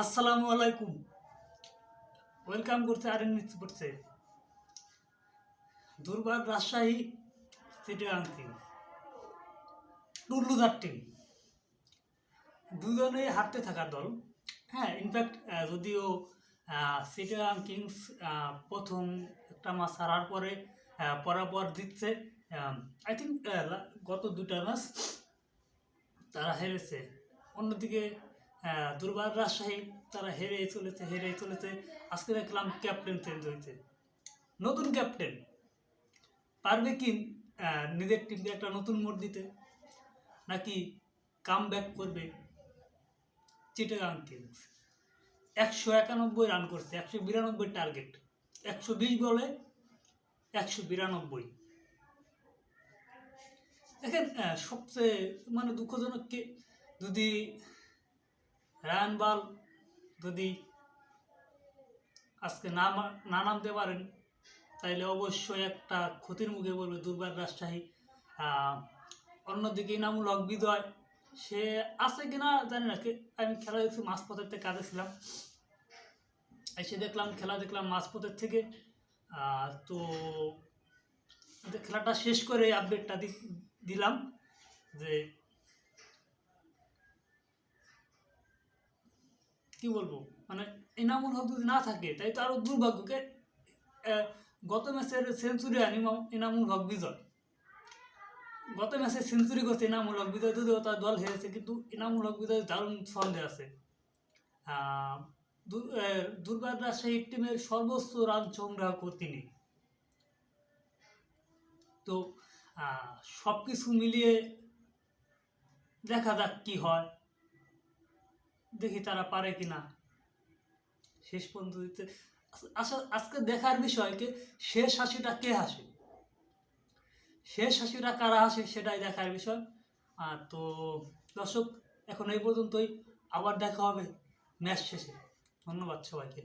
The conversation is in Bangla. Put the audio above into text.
আসসালামু আলাইকুম। ওয়েলকাম করছে আরএন স্পোর্টসে। Durbar Rajshahi Chittagong kings, two loser team, দুজনেই হারতে থাকা দল। হ্যাঁ, ইনফ্যাক্ট যদিও চিটাগাং কিংস প্রথম একটা ম্যাচ হারার পরে পরাপর জিতছে। আই থিঙ্ক গত দুটা ম্যাচ তারা হেরেছে। অন্যদিকে দুর্বার রাজশাহী তারা হেরেই চলেছে। আজকে দেখলাম ক্যাপ্টেন চেঞ্জ হয়েছে, নতুন ক্যাপ্টেন। পারবে কি নিজের টিমকে একটা নতুন মোড় দিতে, নাকি কাম ব্যাক করবে চিটাগাং কিংস? 191 রান করছে, 192 টার্গেট, 120 বলে 192। দেখেন, সবচেয়ে দুঃখজনক কি, যদি রায়ান বাল যদি আজকে না নামতে পারেন, তাইলে অবশ্যই একটা ক্ষতির মুখে পড়বে দুর্বার রাজশাহী। অন্যদিকে ইনামুল হক বিজয়, সে আছে কিনা জানি না। আমি খেলা দেখছি মাঝপথের থেকে, কাজে ছিলাম, এসে দেখলাম খেলা দেখলাম মাঝপথের থেকে। তো খেলাটা শেষ করে আপডেটটা দিলাম যে কি বলবো, ইনামুল হক যদি না থাকে তাই তো আরো দুর্ভাগ্যকে। গত ম্যাচের সেঞ্চুরিয়ান ইনামুল হক বিজয়, গত ম্যাচে সেঞ্চুরি করছে ইনামুল হক বিজয়, যদিও তার দল হেরেছে, কিন্তু ইনামুল হক বিজয় দারুণ ছন্দে আছে। দুর্বার রাজশাহী টিমের সর্বোচ্চ রান সংগ্রাহক তিনি। তো সব কিছু মিলিয়ে দেখা যাক কি হয়, দেখি তারা পারে কিনা শেষ পর্যন্ত দিতে। আজকে দেখার বিষয়কে শেষ হাসিটা কে হাসে, শেষ হাসিটা কারা হাসে সেটাই দেখার বিষয়। তো দর্শক, এখন এই পর্যন্তই, আবার দেখা হবে ম্যাচ শেষে। ধন্যবাদ সবাইকে।